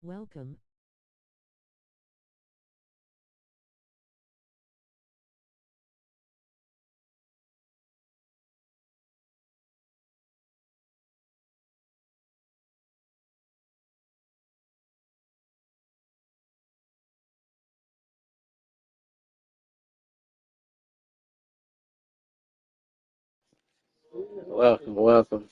Welcome. Welcome, welcome.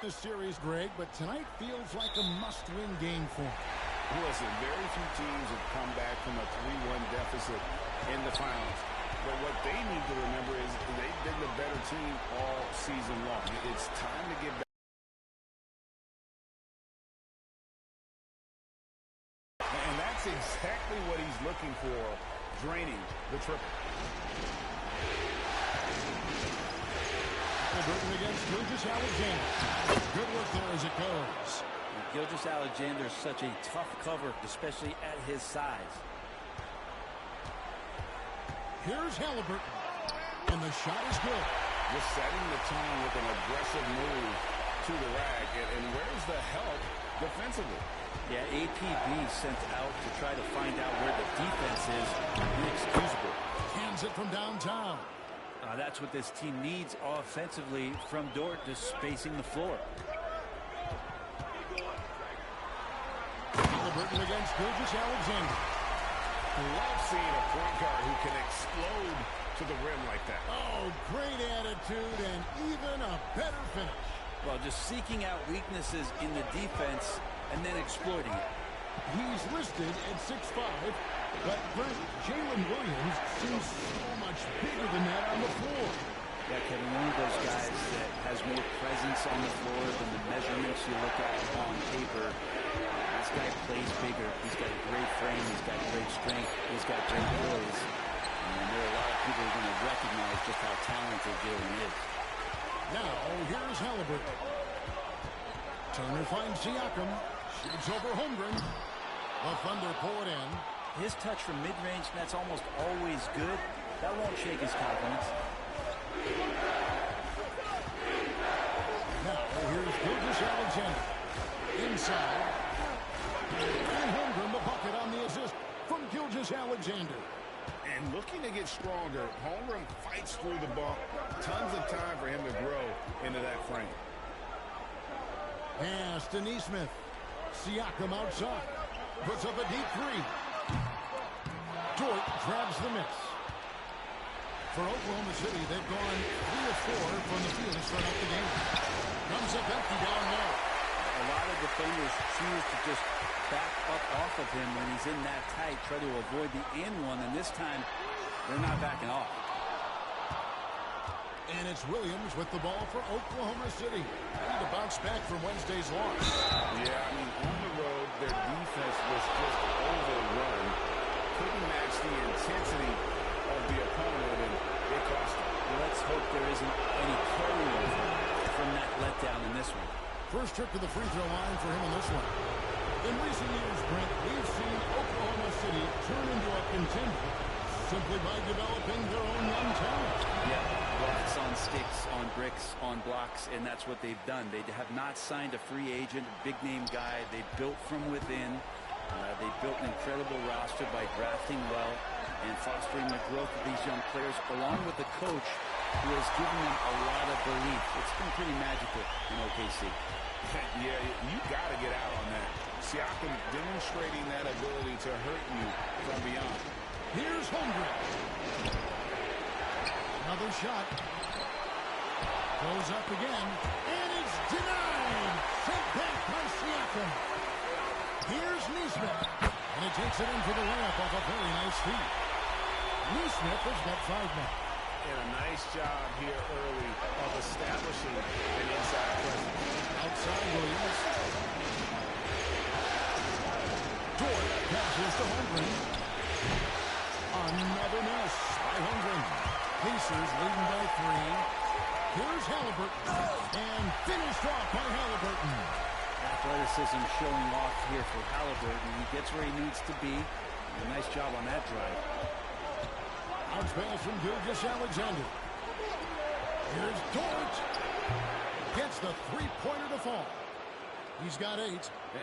This series, Greg, but tonight feels like a must-win game for him. Listen, very few teams have come back from a 3-1 deficit in the finals. But what they need to remember is they've been the better team all season long. It's time to get back. And that's exactly what he's looking for, draining the triple. Burton against Gilgeous-Alexander. Good work there as it goes. Gilgeous-Alexander is such a tough cover, especially at his size. Here's Halliburton. And the shot is good. Just setting the tone with an aggressive move to the rack. And where's the help defensively? Yeah, APB sent out to try to find out where the defense is. Inexcusable. Hands it from downtown. That's what this team needs offensively from Dort, just spacing the floor. Halliburton against Gilgeous-Alexander. Love seeing a point guard who can explode to the rim like that. Oh, great attitude and even a better finish. Well, just seeking out weaknesses in the defense and then exploiting it. He's listed at 6'5", but Jalen Williams seems so much bigger than that on the floor. Yeah, Kevin, one of those guys that has more presence on the floor than the measurements you look at on paper. This guy plays bigger. He's got a great frame. He's got great strength. He's got great poise. And there are a lot of people who are going to recognize just how talented Jalen is. Now, here's Halliburton. Turner finds Siakam. Shoots over Holmgren. The Thunder pull it in. His touch from mid-range, that's almost always good. That won't shake his confidence. Now, here's Gilgeous-Alexander. Inside. And Holmgren, the bucket on the assist from Gilgeous-Alexander. And looking to get stronger, Holmgren fights through the bump. Tons of time for him to grow into that frame. Pass to Nesmith. Siakam outside. Puts up a deep three. Dort grabs the miss. For Oklahoma City, they've gone 3 of 4 from the field to start out the game. Comes up empty down low. A lot of defenders choose to just back up off of him when he's in that tight, try to avoid the and one, and this time they're not backing off. And it's Williams with the ball for Oklahoma City. Ready to bounce back from Wednesday's loss. Yeah, I mean, on the road, their defense was just overrun. Couldn't match the intensity of the opponent, and it cost them. Let's hope there isn't any carryover from that letdown in this one. First trip to the free throw line for him in this one. In recent years, Brent, we've seen Oklahoma City turn into a contender simply by developing their own young talent. Yeah, blocks on sticks, on bricks, on blocks, and that's what they've done. They have not signed a free agent, a big-name guy. They built from within. They built an incredible roster by drafting well and fostering the growth of these young players, along with the coach who has given them a lot of belief. It's been pretty magical in OKC. Yeah, you got to get out on that. Siakam demonstrating that ability to hurt you from beyond. Here's Holmgren. Another shot. Goes up again. And it's denied. Sent back by Siakam. Here's Nesmith. And he takes it in for the layup off a very nice feed. Nesmith has got 5 now. And a nice job here early of establishing an inside presence. Outside Williams. goes to Holmgren. Another miss by Holmgren. Pacers leading by 3. Here's Halliburton. And finished off by Halliburton. Athleticism showing off here for Halliburton. He gets where he needs to be. A nice job on that drive. Bounce pass from Gilgeous-Alexander. Here's Dort. Gets the three-pointer to fall. He's got 8.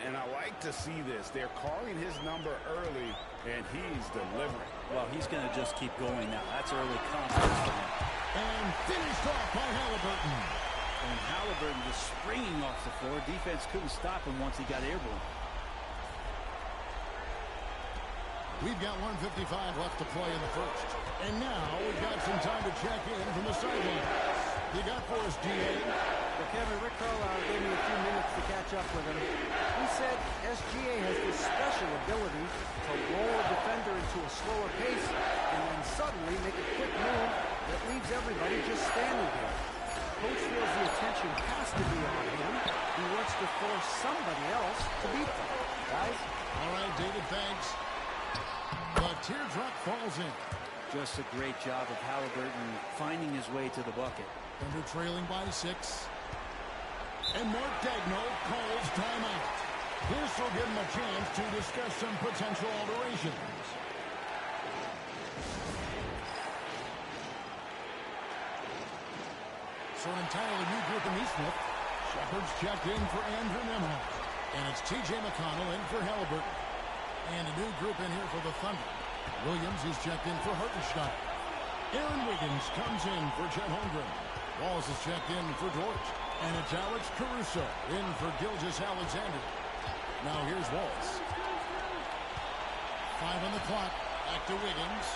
And I like to see this. They're calling his number early, and he's delivering. Well, he's going to just keep going now. That's early confidence for him. And finished off by Halliburton. And Halliburton just springing off the floor. Defense couldn't stop him once he got airborne. We've got 1:55 left to play in the first. And now we've got some time to check in from the sideline. You got for us, D.A.? Well, Kevin, Rick Carlisle gave me a few minutes to catch up with him. He said SGA has this special ability to roll a defender into a slower pace and then suddenly make a quick move that leaves everybody just standing there. Coach feels the attention has to be on him. He wants to force somebody else to beat them. Guys? All right, David, thanks. The teardrop falls in. Just a great job of Halliburton finding his way to the bucket. Thunder trailing by 6. And Mark Daigneault calls timeout. This will give him a chance to discuss some potential alterations. So an entirely new group in Neesmith. Shepard's checked in for Andrew Nembhard. And it's T.J. McConnell in for Halliburton. And a new group in here for the Thunder. Williams is checked in for Hartenstein. Aaron Wiggins comes in for Chet Holmgren. Walls is checked in for Dort. And it's Alex Caruso in for Gilgeous-Alexander. Now here's Walls. 5 on the clock. Back to Wiggins.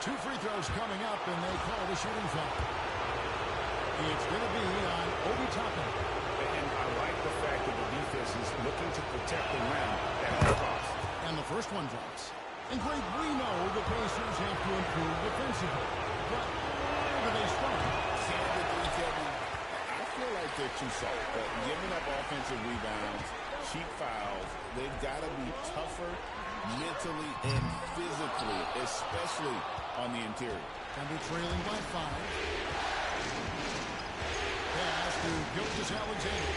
2 free throws coming up, and they call the shooting foul. It's going to be on Obi Toppin. And I like the fact that the defense is looking to protect the rim at all costs. And the first one drops. And Greg, we know the Pacers have to improve defensively. But where do they start? Candidly, Kevin, I feel like they're too soft. But giving up offensive rebounds, cheap fouls, they've got to be tougher mentally and physically, especially on the interior. Thunder trailing by 5. Pass to Gilgeous-Alexander.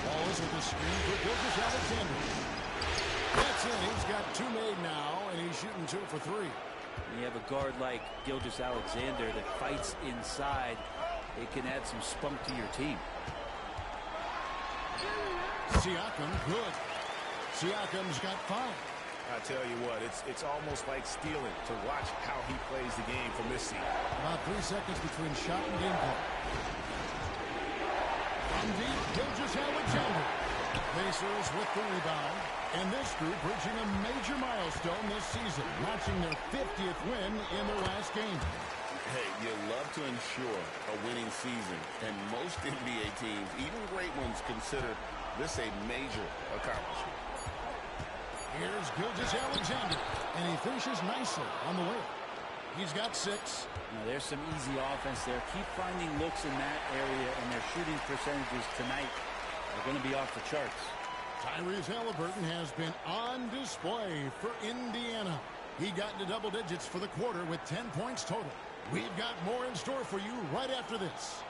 Wallace with the screen for Gilgeous-Alexander. That's it. He's got 2 made now, and he's shooting 2 for 3. When you have a guard like Gilgeous-Alexander that fights inside, it can add some spunk to your team. Siakam, good. Siakam's got 5. I tell you what, it's almost like stealing to watch how he plays the game from this seat. About 3 seconds between shot and game clock. From deep, Gilgeous-Alexander. Pacers with the rebound. And this group reaching a major milestone this season, notching their 50th win in their last game. Hey, you love to ensure a winning season, and most NBA teams, even great ones, consider this a major accomplishment. Here's Gilgeous-Alexander, and he finishes nicely on the way. He's got 6. Now, there's some easy offense there. Keep finding looks in that area, and their shooting percentages tonight are going to be off the charts. Tyrese Halliburton has been on display for Indiana. He got into double digits for the quarter with 10 points total. We've got more in store for you right after this.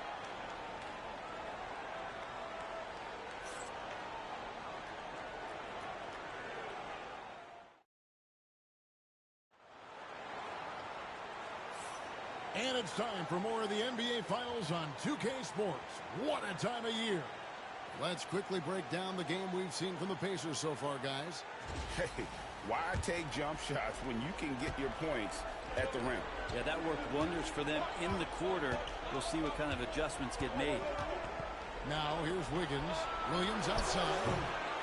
And it's time for more of the NBA Finals on 2K Sports. What a time of year. Let's quickly break down the game we've seen from the Pacers so far, guys. Hey, why take jump shots when you can get your points at the rim? Yeah, that worked wonders for them in the quarter. We'll see what kind of adjustments get made. Now here's Wiggins. Williams outside.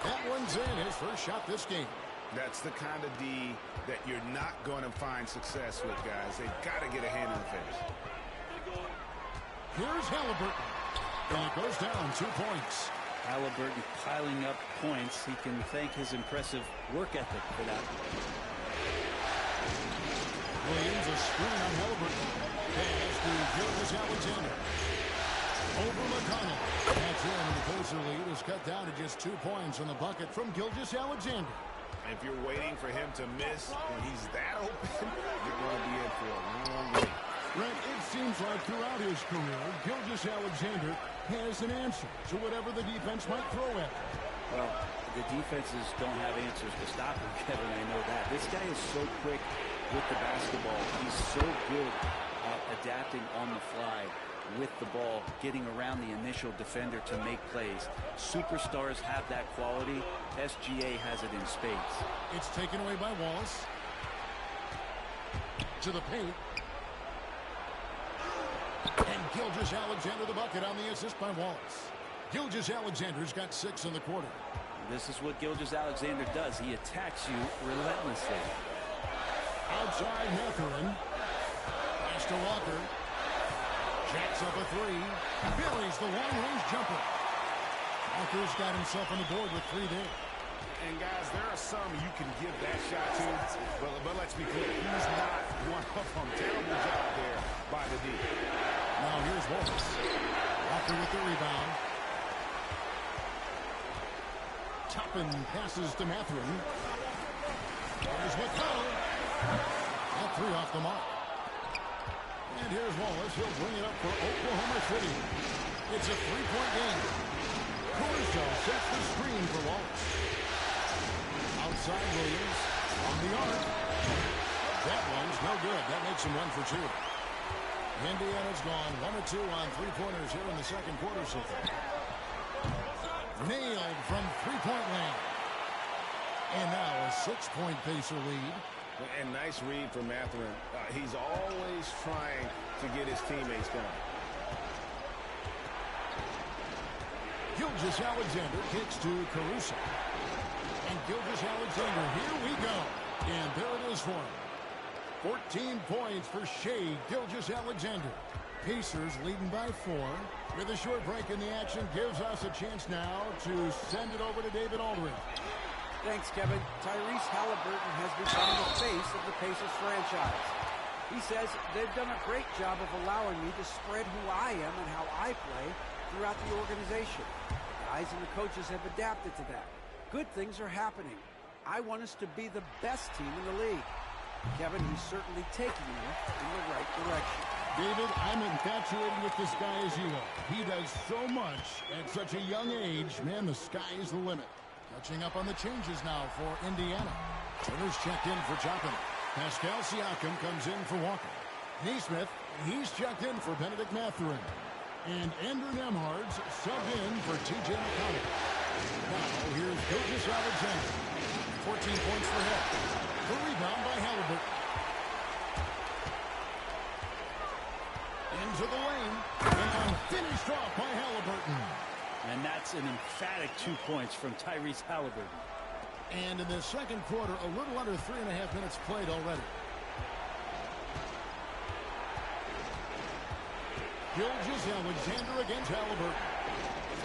That one's in, his first shot this game. That's the kind of D that you're not going to find success with, guys. They've got to get a hand in the face. Here's Halliburton. And it goes down 2 points. Halliburton piling up points. He can thank his impressive work ethic for that. Williams a screen on Halliburton. Pass to Gilgeous-Alexander. Over McConnell. That's in, and the Pacer lead is cut down to just 2 points on the bucket from Gilgeous-Alexander. If you're waiting for him to miss when he's that open, you're going to be in for a long wait. Brent, it seems like throughout his career, Gilgeous-Alexander has an answer to whatever the defense might throw at him. Well, the defenses don't have answers to stop him, Kevin. I know that. This guy is so quick with the basketball. He's so good at adapting on the fly with the ball, getting around the initial defender to make plays. Superstars have that quality. SGA has it in spades. It's taken away by Wallace. To the paint. And Gilgeous-Alexander the bucket on the assist by Wallace. Gilgeous-Alexander's got 6 in the quarter. This is what Gilgeous-Alexander does. He attacks you relentlessly. Outside Mathurin. Pass to Walker. Jacks up a 3. Buries the long-range jumper. Walker's got himself on the board with 3 there. And guys, there are some you can give that shot to, but let's be clear, he's not one of them. Terrible job there by the D. Now here's Wallace. Walker with the rebound. Toppin passes to Mathurin. There's McConnell. That 3 off the mark. And here's Wallace. He'll bring it up for Oklahoma City. It's a 3-point game. Caruso sets the screen for Wallace. Outside Williams on the arc. That one's no good. That makes him 1 for 2. Indiana's gone 1 of 2 on 3-pointers here in the second quarter so far. Nailed from 3-point land. And now a 6-point Pacer lead. And nice read from Mathurin. He's always trying to get his teammates going. Gilgeous-Alexander kicks to Caruso. And Gilgeous-Alexander, here we go. And there it is for him. 14 points for Shai Gilgeous-Alexander. Pacers leading by 4. With a short break in the action, gives us a chance now to send it over to David Aldridge. Thanks, Kevin. Tyrese Halliburton has become the face of the Pacers franchise. He says they've done a great job of allowing me to spread who I am and how I play throughout the organization. The guys and the coaches have adapted to that. Good things are happening. I want us to be the best team in the league. Kevin, he's certainly taking me in the right direction. David, I'm infatuated with this guy as you are. He does so much at such a young age. Man, the sky is the limit. Catching up on the changes now for Indiana. Turner's checked in for Chapin. Pascal Siakam comes in for Walker. Neesmith, he's checked in for Benedict Mathurin. And Andrew Nembhard's subbed in for T.J. McConnell. Now, here's Gilgeous-Alexander. 14 points for him. The rebound by Halliburton. Into the lane. And finished off by Halliburton. And that's an emphatic 2 points from Tyrese Halliburton. And in the second quarter, a little under 3.5 minutes played already. Gilgeous-Alexander against Halliburton.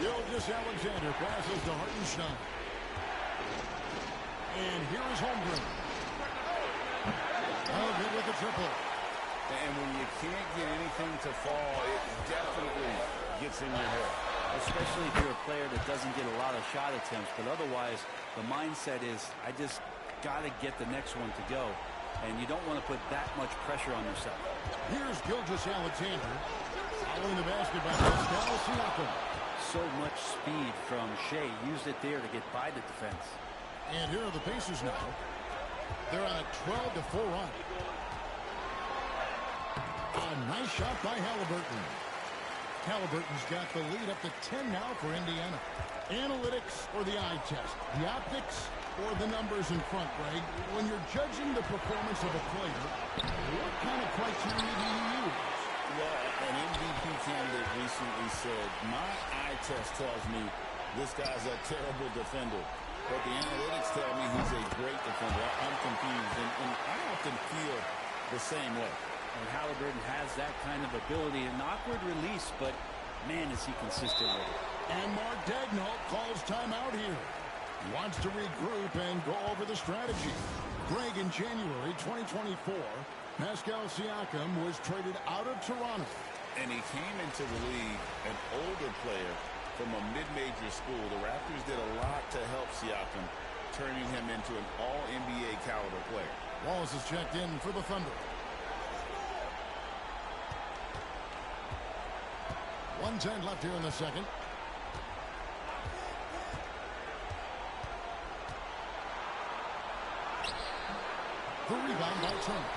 Gilgeous-Alexander passes to Hartenstein. And here is Holmgren. Good with the triple. And when you can't get anything to fall, it definitely gets in your head. Especially if you're a player that doesn't get a lot of shot attempts. But otherwise, the mindset is, I just got to get the next one to go. And you don't want to put that much pressure on yourself. Here's Gilgeous-Alexander. Following the basket by Pascal Siakam. So much speed from Shai. Used it there to get by the defense. And here are the Pacers now. They're on a 12-4 run. A nice shot by Halliburton. Halliburton's got the lead up to 10 now for Indiana. Analytics or the eye test? The optics or the numbers in front, Greg? When you're judging the performance of a player, what kind of criteria do you use? Well, an MVP candidate recently said, my eye test tells me this guy's a terrible defender. But the analytics tell me he's a great defender. I'm confused, and I often feel the same way. And Halliburton has that kind of ability. An awkward release, but man, is he consistent with it. And Mark Daigneault calls timeout here. He wants to regroup and go over the strategy. Greg, in January 2024, Pascal Siakam was traded out of Toronto. And he came into the league an older player from a mid-major school. The Raptors did a lot to help Siakam turning him into an all-NBA caliber player. Wallace is checked in for the Thunder. 1:10 left here in the second. The rebound by Turner.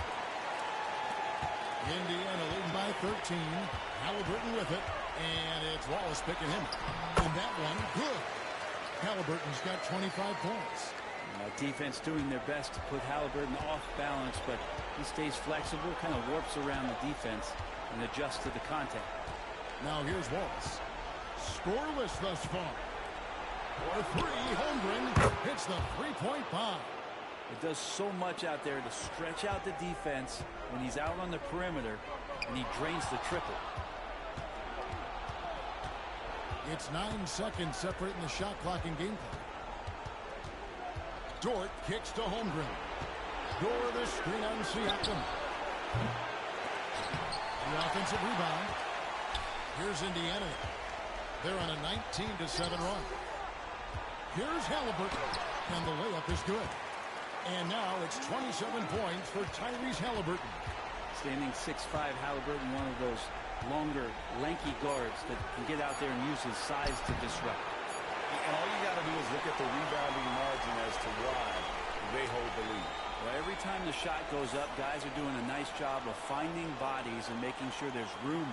Indiana leading by 13. Halliburton with it. And it's Wallace picking him. And that one, good. Halliburton's got 25 points. Defense doing their best to put Halliburton off balance, but he stays flexible, kind of warps around the defense and adjusts to the contact. Now here's Wallace. Scoreless thus far. For three, Holmgren hits the three-point bomb. It does so much out there to stretch out the defense when he's out on the perimeter, and he drains the triple. It's 9 seconds separating the shot clock and game clock. Dort kicks to Holmgren. Dort the screen on Siakam. The offensive rebound. Here's Indiana. They're on a 19-7 run. Here's Halliburton. And the layup is good. And now it's 27 points for Tyrese Halliburton. Standing 6'5", Halliburton, one of those longer, lanky guards that can get out there and use his size to disrupt. And all you got to do is look at the rebounding margin as to why they hold the lead. Well, every time the shot goes up, guys are doing a nice job of finding bodies and making sure there's room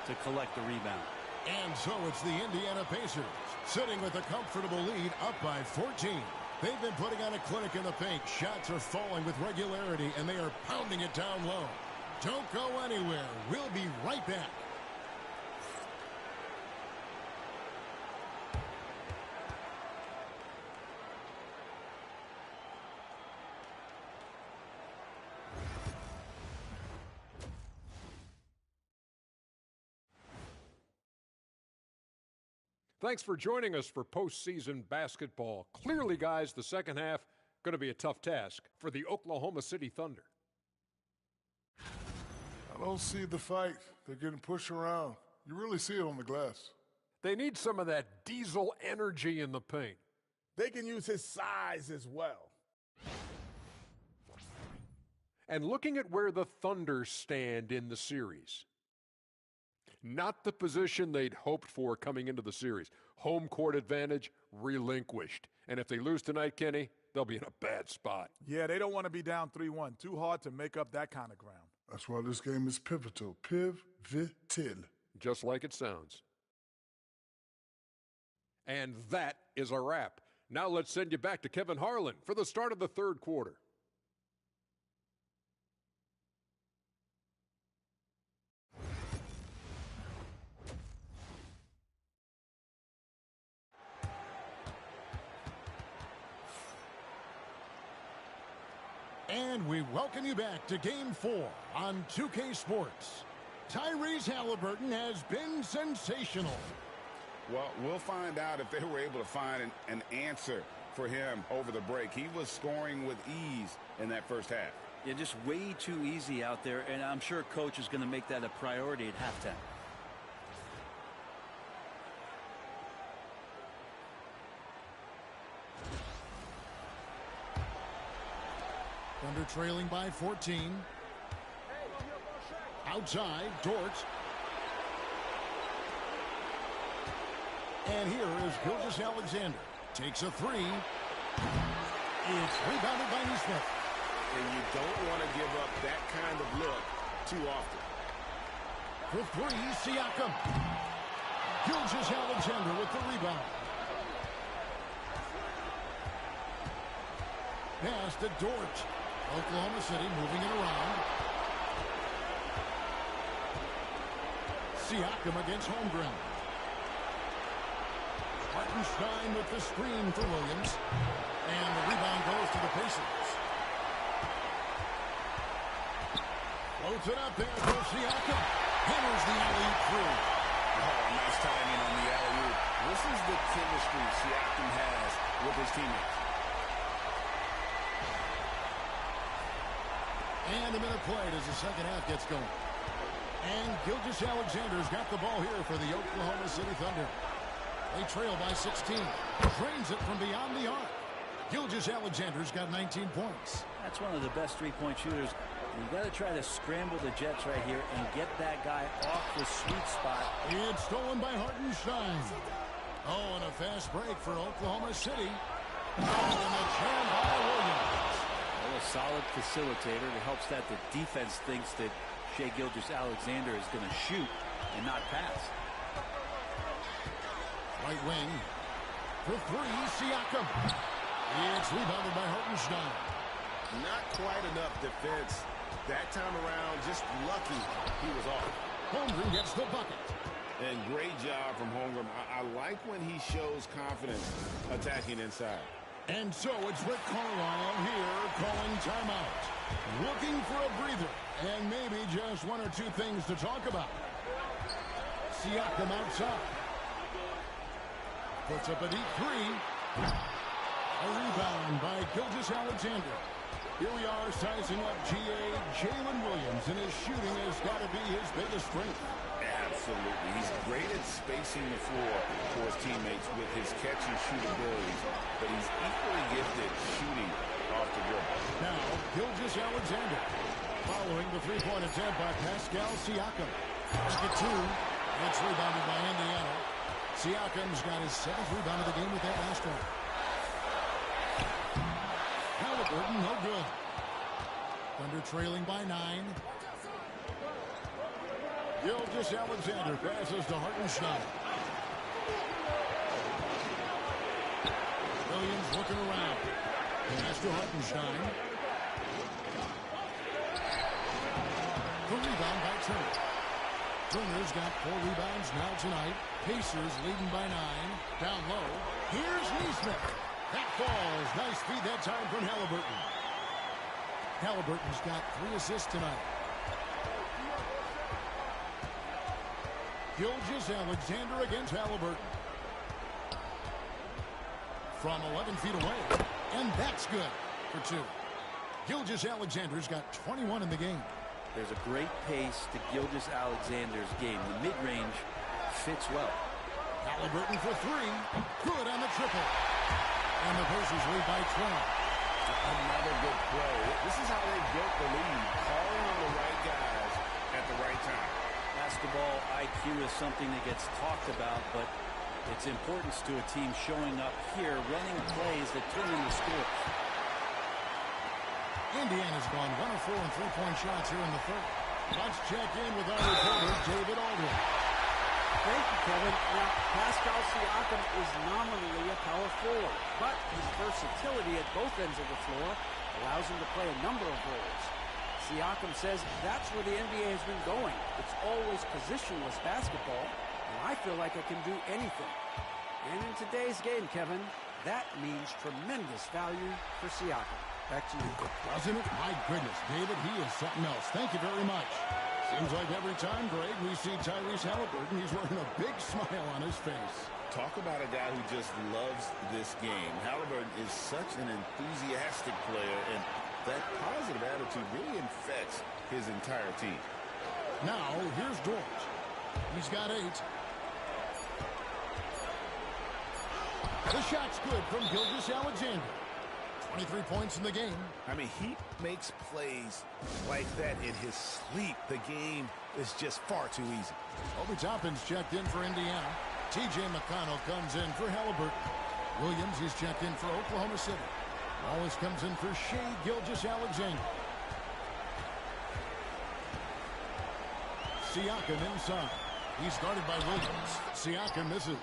to collect the rebound. And so it's the Indiana Pacers sitting with a comfortable lead up by 14. They've been putting on a clinic in the paint. Shots are falling with regularity, and they are pounding it down low. Don't go anywhere. We'll be right back. Thanks for joining us for postseason basketball. Clearly, guys, the second half going to be a tough task for the Oklahoma City Thunder. I don't see the fight. They're getting pushed around. You really see it on the glass. They need some of that diesel energy in the paint. They can use his size as well. And looking at where the Thunder stand in the series, not the position they'd hoped for coming into the series. Home court advantage relinquished. And if they lose tonight, Kenny, they'll be in a bad spot. Yeah, they don't want to be down 3-1. Too hard to make up that kind of ground. That's why this game is pivotal. Pivotal. Just like it sounds. And that is a wrap. Now let's send you back to Kevin Harlan for the start of the third quarter. And we welcome you back to Game 4 on 2K Sports. Tyrese Halliburton has been sensational. Well, we'll find out if they were able to find an answer for him over the break. He was scoring with ease in that first half. Yeah, just way too easy out there, and I'm sure Coach is going to make that a priority at halftime. Thunder trailing by 14. Outside, Dort. And here is Gilgeous-Alexander. Takes a three. It's rebounded by Nesmith. And you don't want to give up that kind of look too often. For three, Siakam. Gilgeous-Alexander with the rebound. Pass to Dort. Oklahoma City moving it around. Siakam against Holmgren. Hartenstein with the screen for Williams. And the rebound goes to the Pacers. Floats it up there for Siakam. Hammers the alley-oop through. Oh, nice timing on the alley-oop. This is the chemistry Siakam has with his teammates. And a minute played as the second half gets going. And Gilgeous-Alexander's got the ball here for the Oklahoma City Thunder. They trail by 16. Drains it from beyond the arc. Gilgeous-Alexander's got 19 points. That's one of the best three-point shooters. You've got to try to scramble the Jets right here and get that guy off the sweet spot. It's stolen by Hartenstein. Oh, and a fast break for Oklahoma City. Oh, and a jam by Williams. Well, a solid facilitator that helps that the defense thinks that Shai Gilgeous-Alexander is going to shoot and not pass. Right wing for three, Siakam. It's rebounded by Hartenstein. Not quite enough defense. That time around, just lucky he was off. Holmgren gets the bucket. And great job from Holmgren. I like when he shows confidence attacking inside. And so it's Rick Carlisle here calling timeout. Looking for a breather and maybe just one or two things to talk about. Siakam outside. Puts up a deep three. A rebound by Gilgeous-Alexander. Here we are sizing up Jalen Williams, and his shooting has got to be his biggest strength. Absolutely. He's great at spacing the floor for his teammates with his catch and shoot abilities, but he's equally gifted shooting off the dribble. Now, Gilgeous-Alexander following the three-point attempt by Pascal Siakam. Back at two. It's rebounded by Indiana. Siakam's got his seventh rebound of the game with that last one. Halliburton, no good. Thunder trailing by 9. Gilgeous-Alexander passes to Hartenstein. Williams looking around. Pass to Hartenstein. The rebound by Turner. Turner's got 4 rebounds now tonight. Pacers leading by 9. Down low. Here's Nesmith. That falls. Nice feed that time from Halliburton. Halliburton's got 3 assists tonight. Gilgeous-Alexander against Halliburton. From 11 feet away. And that's good for 2. Gilgeous-Alexander's got 21 in the game. There's a great pace to Gilgeous-Alexander's game. The mid-range fits well. Halliburton for 3. Good on the triple. And the Pacers lead by 12. Another good play. This is how they built the lead. Calling on the right guys at the right time. Basketball IQ is something that gets talked about, but its importance to a team showing up here, running plays that turn into scores. Indiana's gone 1 of 4 on three-point shots here in the third. Let's check in with our reporter, David Aldridge. Thank you, Kevin. Now, Pascal Siakam is nominally a power forward, but his versatility at both ends of the floor allows him to play a number of roles. Siakam says that's where the NBA has been going. It's always positionless basketball, and I feel like I can do anything. And in today's game, Kevin, that means tremendous value for Siakam. Back to you. Doesn't it? My goodness, David, he is something else. Thank you very much. Seems like every time, Greg, we see Tyrese Halliburton, he's wearing a big smile on his face. Talk about a guy who just loves this game. Halliburton is such an enthusiastic player, and that positive attitude really infects his entire team. Now, here's Dort. He's got 8. The shot's good from Gilgeous-Alexander. 23 points in the game. I mean, he makes plays like that in his sleep. The game is just far too easy. Obi Toppin's checked in for Indiana. T.J. McConnell comes in for Halliburton. Williams is checked in for Oklahoma City. Wallace comes in for Shai Gilgeous-Alexander. Siakam inside. He's guarded by Williams. Siakam misses.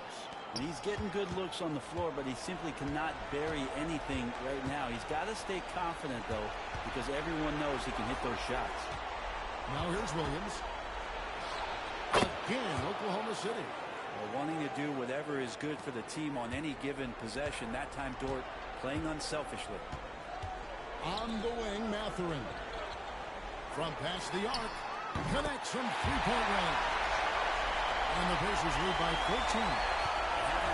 He's getting good looks on the floor, but he simply cannot bury anything right now. He's got to stay confident, though, because everyone knows he can hit those shots. Now here's Williams. Again, Oklahoma City. Well, wanting to do whatever is good for the team on any given possession. That time, Dort playing unselfishly. On the wing, Mathurin. From past the arc. Connects from three-point range. And the Pacers lead by 14.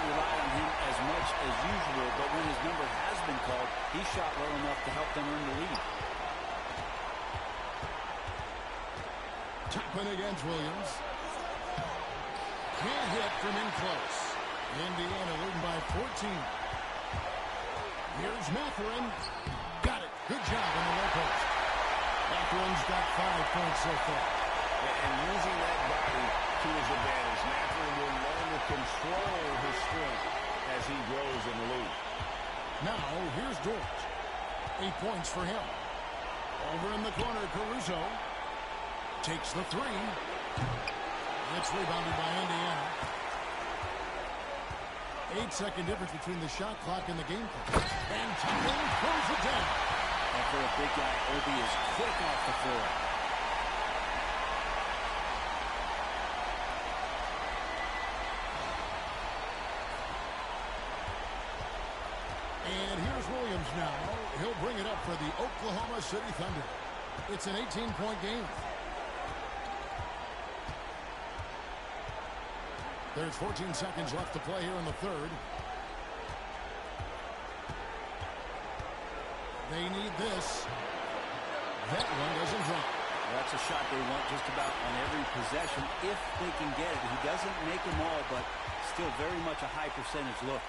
Rely on him as much as usual, but when his number has been called, he shot well enough to help them earn the lead. Toppin against Williams. Can't hit from in close. Indiana leading by 14. Here's Mathurin. Got it. Good job in the low post. Mathurin's got 5 points so far. And using that body to his advantage, Mathurin will learn to control his strength as he grows in the league. Now, here's George. 8 points for him. Over in the corner, Caruso takes the 3. It's rebounded by Indiana. 8-second difference between the shot clock and the game clock. And Thompson throws it down. And for a big guy, Obi is quick off the floor. And here's Williams now. He'll bring it up for the Oklahoma City Thunder. It's an 18-point game. There's 14 seconds left to play here in the third. They need this. That one doesn't drop. That's a shot they want just about on every possession if they can get it. He doesn't make them all, but still very much a high percentage look.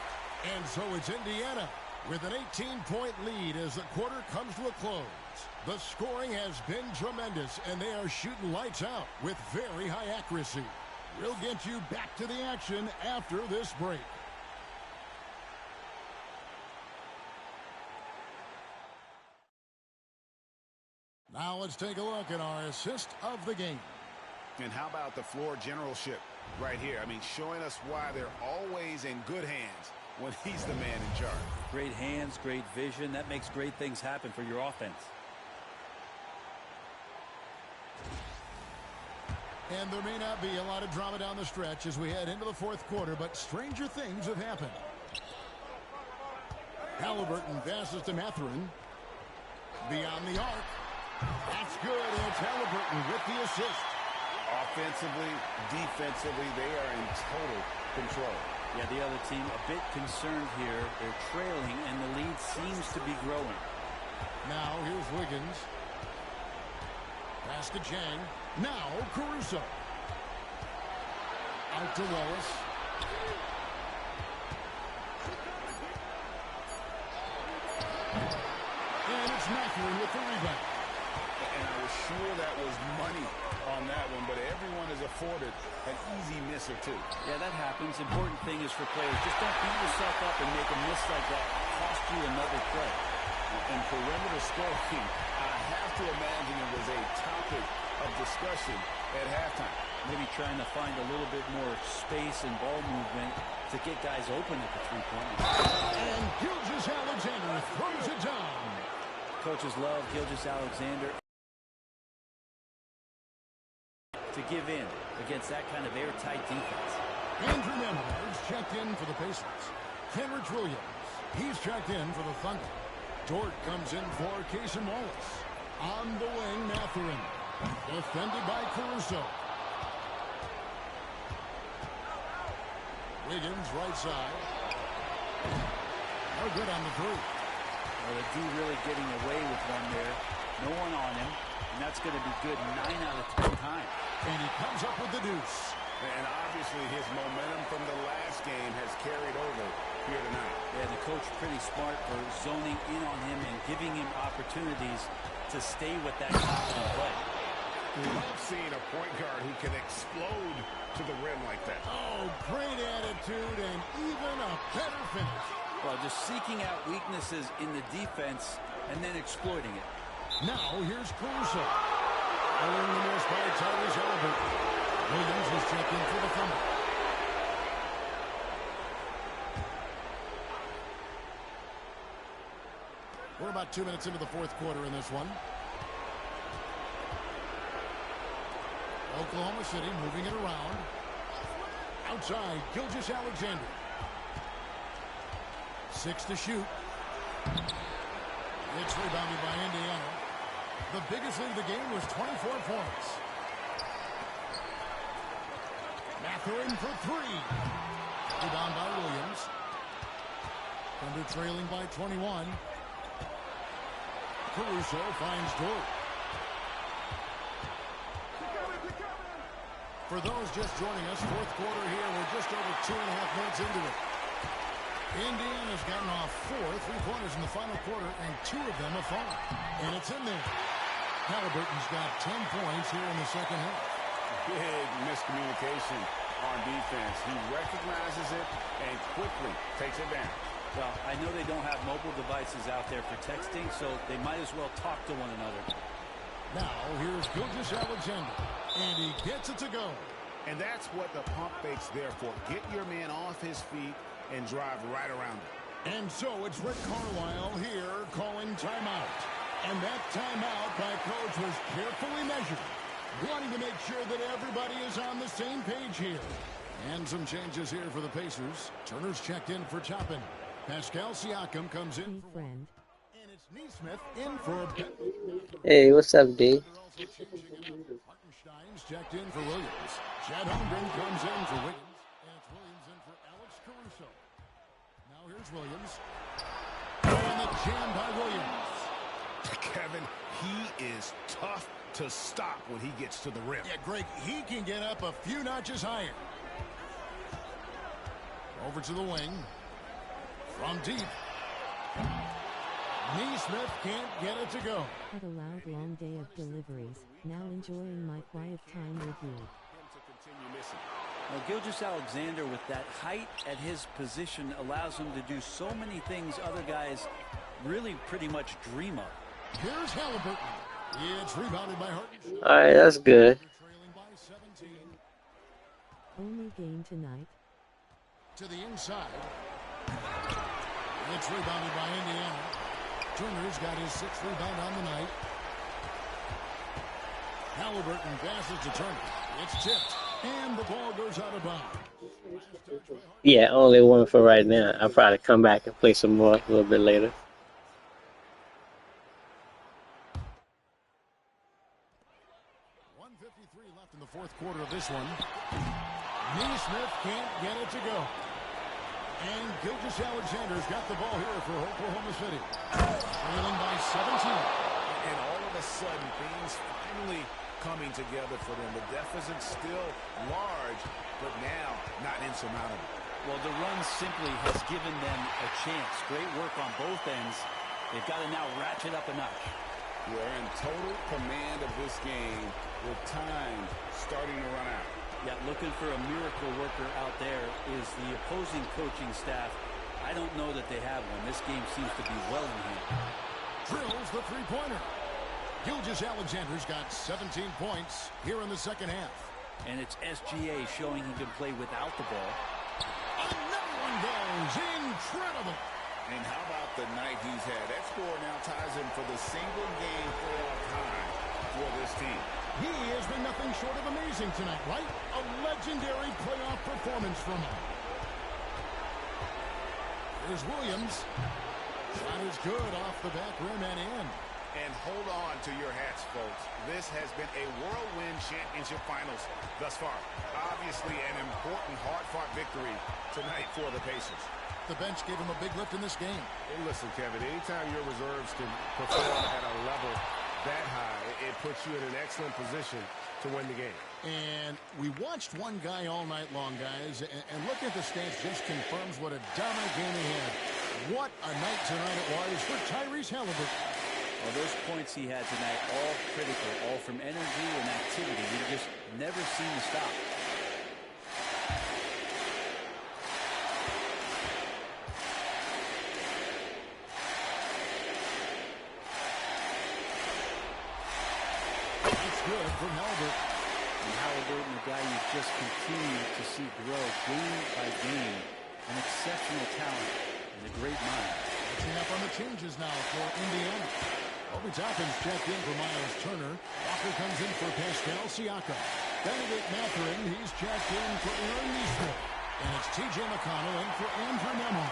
And so it's Indiana with an 18-point lead as the quarter comes to a close. The scoring has been tremendous, and they are shooting lights out with very high accuracy. We'll get you back to the action after this break. Now let's take a look at our assist of the game. And how about the floor generalship right here? I mean, showing us why they're always in good hands when he's the man in charge. Great hands, great vision. That makes great things happen for your offense. And there may not be a lot of drama down the stretch as we head into the fourth quarter, but stranger things have happened. Halliburton passes to Mathurin. Beyond the arc. That's good, and it's Halliburton with the assist. Offensively, defensively, they are in total control. Yeah, the other team a bit concerned here. They're trailing, and the lead seems to be growing. Now, here's Wiggins. Pass to Chang. Now, Caruso. Out to Wallace. And it's Mathurin with the rebound. And I was sure that was money on that one, but everyone is afforded an easy miss or two. Yeah, that happens. Important thing is for players, just don't beat yourself up and make a miss like that cost you another play. And perimeter scoring, I have to imagine it was a topic of discussion at halftime. Maybe trying to find a little bit more space and ball movement to get guys open at the three-point line. And Gilgeous-Alexander throws it down. Coaches love Gilgeous-Alexander to give in against that kind of airtight defense. Andrew Nembhard checked in for the Pacers. Kenrich Williams, he's checked in for the Thunder. Dort comes in for Cason Wallace. On the wing, Mathurin. Defended by Caruso. Wiggins, right side. No good on the three. Well, the D really getting away with one there. No one on him. And that's going to be good 9 out of 10 times. And he comes up with the deuce. And obviously his momentum from the last game has carried over here tonight. Yeah, the coach pretty smart for zoning in on him and giving him opportunities to stay with that confident play. We love seeing a point guard who can explode to the rim like that. Oh, great attitude and even a better finish. Well, just seeking out weaknesses in the defense and then exploiting it. Now, here's Caruso. Following the miss by Tyrese Halliburton. Williams was checked in for the Thunder. We're about 2 minutes into the fourth quarter in this one. Oklahoma City moving it around. Outside, Gilgeous-Alexander. 6 to shoot. It's rebounded by Indiana. The biggest lead of the game was 24 points. Mathurin for 3. Rebound by Williams. Thunder trailing by 21. Caruso finds Dort. For those just joining us, fourth quarter here. We're just over 2.5 minutes into it. Indiana's gotten off 4 3-pointers in the final quarter, and 2 of them have fallen. And it's in there. Halliburton's got 10 points here in the second half. Big miscommunication on defense. He recognizes it and quickly takes it down. Well, I know they don't have mobile devices out there for texting, so they might as well talk to one another. Now, here's Gilgeous-Alexander, and he gets it to go. And that's what the pump fake's there for. Get your man off his feet and drive right around him. And so it's Rick Carlisle here calling timeout. And that timeout by coach was carefully measured, wanting to make sure that everybody is on the same page here. And some changes here for the Pacers. Turner's checked in for Toppin. Pascal Siakam comes in for one. And it's Neesmith in for Ben. Hey, what's up, D? Hartenstein's checked in for Williams. Chad Holmgren comes in for Wiggins. And it's Williams in for Alex Caruso. Now here's Williams. And the jam by Williams. Kevin, he is tough to stop when he gets to the rim. Yeah, Greg, he can get up a few notches higher. Over to the wing. From deep. Neesmith can't get it to go. Had a loud long day of deliveries. Now enjoying my quiet time with you. Well, Gilgeous-Alexander, with that height at his position, allows him to do so many things other guys really pretty much dream of. Here's Halliburton. It's rebounded by Hartenstein. All right, that's good. Trailing by 17. Only game tonight. To the inside. It's rebounded by Indiana. Turner's got his 6th rebound on the night. Halliburton passes to Turner. It's tipped. And the ball goes out of bounds. Yeah, only one for right now. I'll probably come back and play some more a little bit later. 1:53 left in the 4th quarter of this one. Neesmith can't get it to go. And Gilgeous-Alexander's got the ball here for Oklahoma City. Trailing by 17. And all of a sudden, things finally coming together for them. The deficit's still large, but now not insurmountable. Well, the run simply has given them a chance. Great work on both ends. They've got to now ratchet up a notch. We're in total command of this game with time starting to run out. Yeah, looking for a miracle worker out there is the opposing coaching staff. I don't know that they have one. This game seems to be well in hand. Drills the three-pointer. Gilgeous-Alexander's got 17 points here in the second half. And it's SGA showing he can play without the ball. Another one goes. Incredible. And how about the night he's had? That score now ties him for the single game playoff high for this team. He has been nothing short of amazing tonight, right? A legendary playoff performance from him. Here's Williams. Shot is good off the back rim and in. And hold on to your hats, folks. This has been a whirlwind championship finals thus far. Obviously an important, hard-fought victory tonight for the Pacers. The bench gave him a big lift in this game. Well, listen, Kevin, anytime your reserves can perform at a level that high, it puts you in an excellent position to win the game. And we watched one guy all night long, guys, and looking at the stats just confirms what a dominant game he had. What a night tonight it was for Tyrese Halliburton. Well, those points he had tonight, all critical, all from energy and activity. He just never seemed to stop. It's good from Halliburton. And Halliburton, a guy you just continue to see grow game by game. An exceptional talent and a great mind. Catching up on the changes now for Indiana. Obi Toppin's checked in for Miles Turner. Walker comes in for Pascal Siakam. Benedict Mathurin, he's checked in for Aaron Neesmith. And it's T.J. McConnell in for Andrew Nembhard.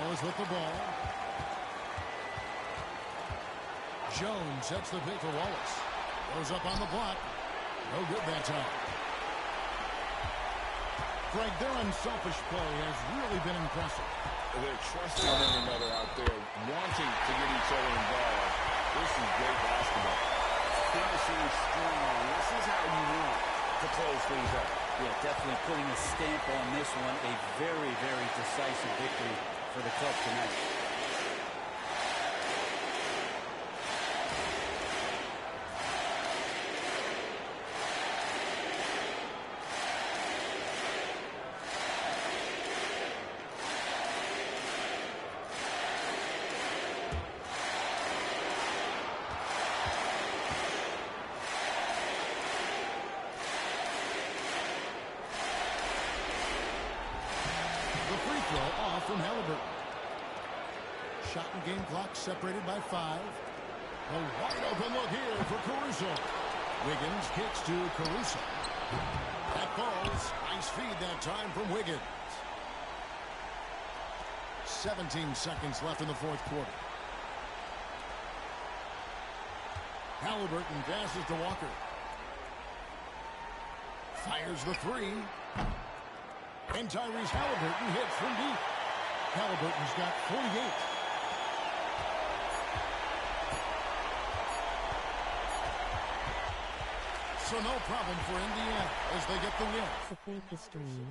Wallace with the ball. Jones sets the pick for Wallace. Goes up on the block. No good that time. Greg, their unselfish play has really been impressive. They're trusting one another out there, wanting to get each other involved. This is great basketball. Finishing strong. This is how you want to close things up. Yeah, definitely putting a stamp on this one. A very, very decisive victory for the club tonight. Off from Halliburton. Shot and game clock separated by 5. A wide open look here for Caruso. Wiggins kicks to Caruso. That falls. Nice feed that time from Wiggins. 17 seconds left in the fourth quarter. Halliburton passes to Walker. Fires the 3. And Tyrese Halliburton hits from deep. Halliburton's got 48. So no problem for Indiana as they get the win. Support the stream.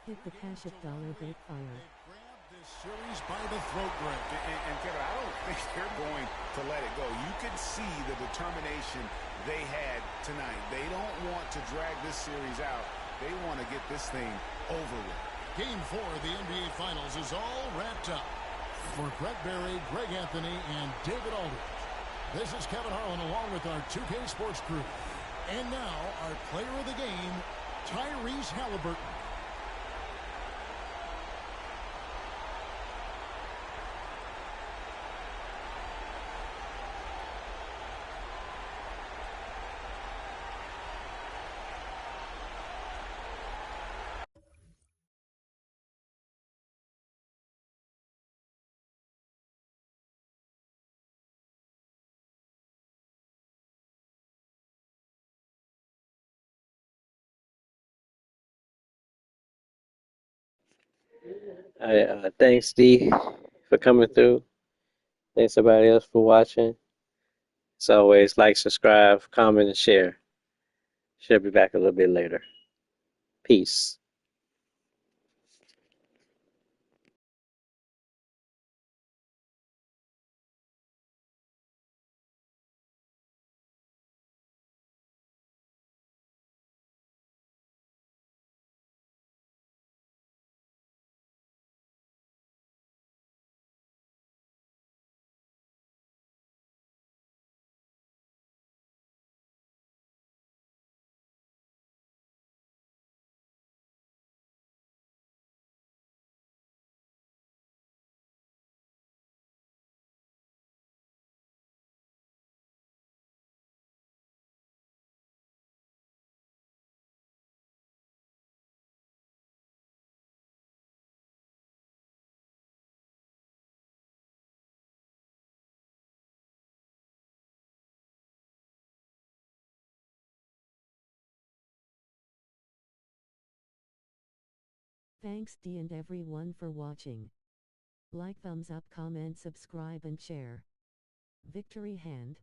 Hit the cash at $bait fire. Grab this series by the throat, Greg. And Kevin, I don't think they're going to let it go. You can see the determination they had tonight. They don't want to drag this series out. They want to get this thing over with. Game 4 of the NBA Finals is all wrapped up. For Brett Berry, Greg Anthony, and David Aldridge, this is Kevin Harlan along with our 2K Sports crew. And now, our player of the game, Tyrese Halliburton. Thanks, D, for coming through. Thanks, everybody else, for watching. As always, like, subscribe, comment, and share. She'll be back a little bit later. Peace. Thanks D and everyone for watching. Like, thumbs up, comment, subscribe and share. Victory hand.